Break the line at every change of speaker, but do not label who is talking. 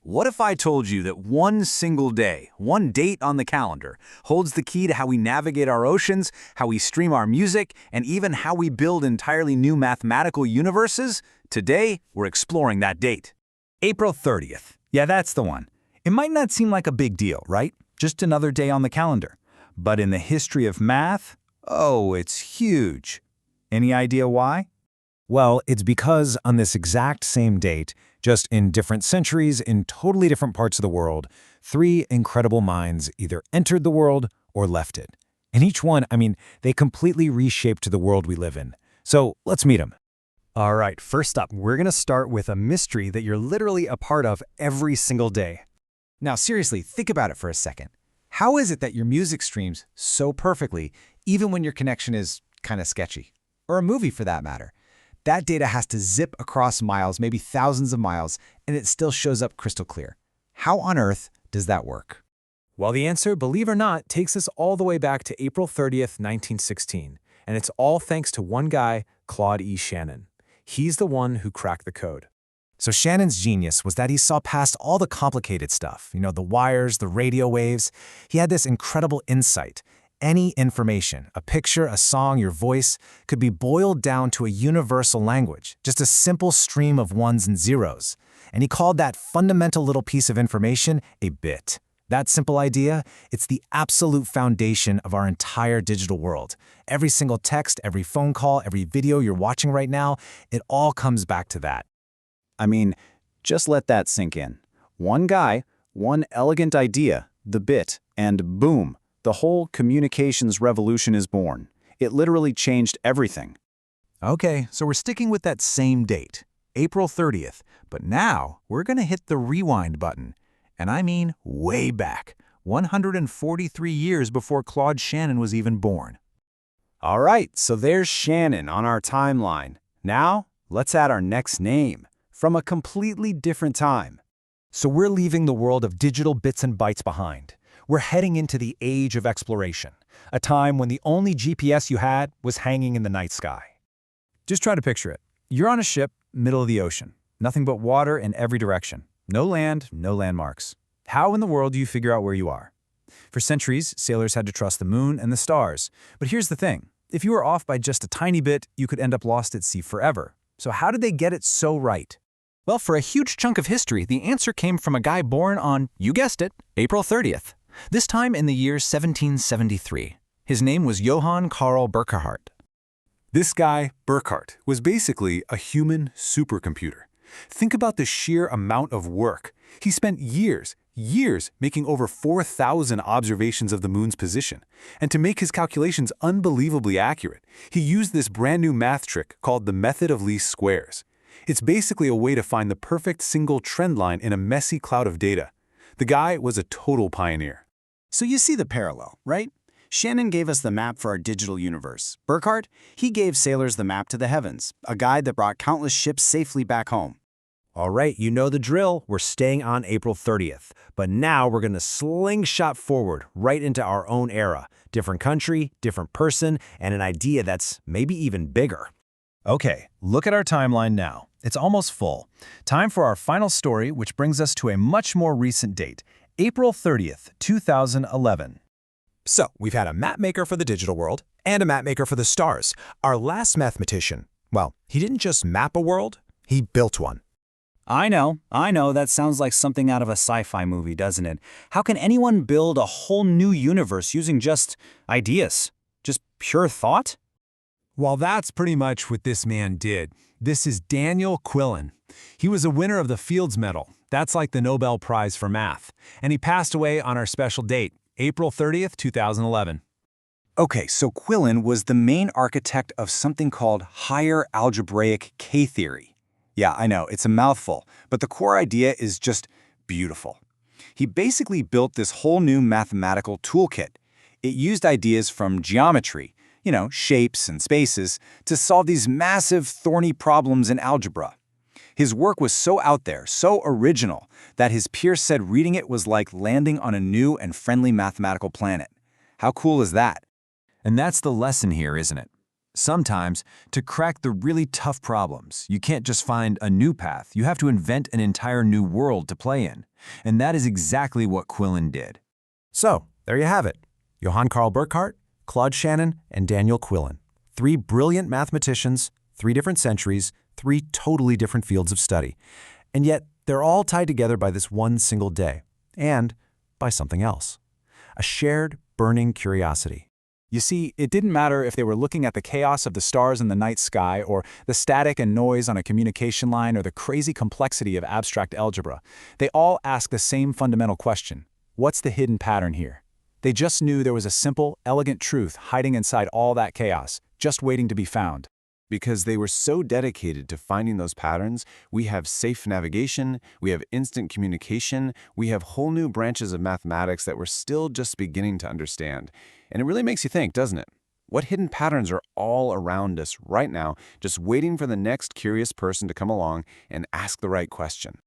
What if I told you that one single day, one date on the calendar, holds the key to how we navigate our oceans, how we stream our music, and even how we build entirely new mathematical universes? Today, we're exploring that date.
April 30th. Yeah, that's the one. It might not seem like a big deal, right? Just another day on the calendar. But in the history of math, oh, it's huge. Any idea why? Well, it's because on this exact same date, just in different centuries, in totally different parts of the world, three incredible minds either entered the world or left it. And each one, they completely reshaped the world we live in. So let's meet them.
All right, first up, we're going to start with a mystery that you're literally a part of every single day.
Now seriously, think about it for a second. How is it that your music streams so perfectly, even when your connection is kind of sketchy? Or a movie for that matter. That data has to zip across miles, maybe thousands of miles, and it still shows up crystal clear. How on earth does that work?
Well, the answer, believe it or not, takes us all the way back to April 30th, 1916. And it's all thanks to one guy, Claude E. Shannon. He's the one who cracked the code.
So Shannon's genius was that he saw past all the complicated stuff, the wires, the radio waves. He had this incredible insight. Any information, a picture, a song, your voice, could be boiled down to a universal language, just a simple stream of ones and zeros. And he called that fundamental little piece of information a bit. That simple idea, it's the absolute foundation of our entire digital world. Every single text, every phone call, every video you're watching right now, it all comes back to that.
Just let that sink in. One guy, one elegant idea, the bit, and boom, the whole communications revolution is born. It literally changed everything.
Okay, so we're sticking with that same date, April 30th, but now we're going to hit the rewind button. And I mean way back, 143 years before Claude Shannon was even born.
All right, so there's Shannon on our timeline. Now, let's add our next name from a completely different time.
So we're leaving the world of digital bits and bytes behind. We're heading into the age of exploration, a time when the only GPS you had was hanging in the night sky.
Just try to picture it. You're on a ship, middle of the ocean. Nothing but water in every direction. No land, no landmarks. How in the world do you figure out where you are? For centuries, sailors had to trust the moon and the stars. But here's the thing. If you were off by just a tiny bit, you could end up lost at sea forever. So how did they get it so right?
Well, for a huge chunk of history, the answer came from a guy born on, you guessed it, April 30th. This time in the year 1773. His name was Johann Karl Burckhardt.
This guy, Burckhardt, was basically a human supercomputer. Think about the sheer amount of work. He spent years making over 4,000 observations of the moon's position. And to make his calculations unbelievably accurate, he used this brand new math trick called the method of least squares. It's basically a way to find the perfect single trend line in a messy cloud of data. The guy was a total pioneer.
So you see the parallel, right? Shannon gave us the map for our digital universe. Burckhardt, he gave sailors the map to the heavens, a guide that brought countless ships safely back home.
All right, you know the drill. We're staying on April 30th. But now we're going to slingshot forward right into our own era. Different country, different person, and an idea that's maybe even bigger.
Okay, look at our timeline now. It's almost full. Time for our final story, which brings us to a much more recent date, April 30th, 2011.
So, we've had a map maker for the digital world and a map maker for the stars. Our last mathematician, well, he didn't just map a world, he built one.
I know, that sounds like something out of a sci-fi movie, doesn't it? How can anyone build a whole new universe using just ideas? Just pure thought?
Well, that's pretty much what this man did. This is Daniel Quillen. He was a winner of the Fields Medal. That's like the Nobel Prize for math. And he passed away on our special date, April 30th, 2011.
Okay, so Quillen was the main architect of something called higher algebraic K-theory. Yeah, I know, it's a mouthful, but the core idea is just beautiful. He basically built this whole new mathematical toolkit. It used ideas from geometry, shapes and spaces, to solve these massive, thorny problems in algebra. His work was so out there, so original, that his peers said reading it was like landing on a new and friendly mathematical planet. How cool is that?
And that's the lesson here, isn't it? Sometimes, to crack the really tough problems, you can't just find a new path, you have to invent an entire new world to play in. And that is exactly what Quillen did.
So, there you have it. Johann Karl Burckhardt, Claude Shannon, and Daniel Quillen. 3 brilliant mathematicians, 3 different centuries, 3 totally different fields of study. And yet, they're all tied together by this one single day, and by something else. A shared, burning curiosity.
You see, it didn't matter if they were looking at the chaos of the stars in the night sky, or the static and noise on a communication line, or the crazy complexity of abstract algebra. They all asked the same fundamental question: what's the hidden pattern here? They just knew there was a simple, elegant truth hiding inside all that chaos, just waiting to be found.
Because they were so dedicated to finding those patterns, we have safe navigation, we have instant communication, we have whole new branches of mathematics that we're still just beginning to understand. And it really makes you think, doesn't it? What hidden patterns are all around us right now, just waiting for the next curious person to come along and ask the right question?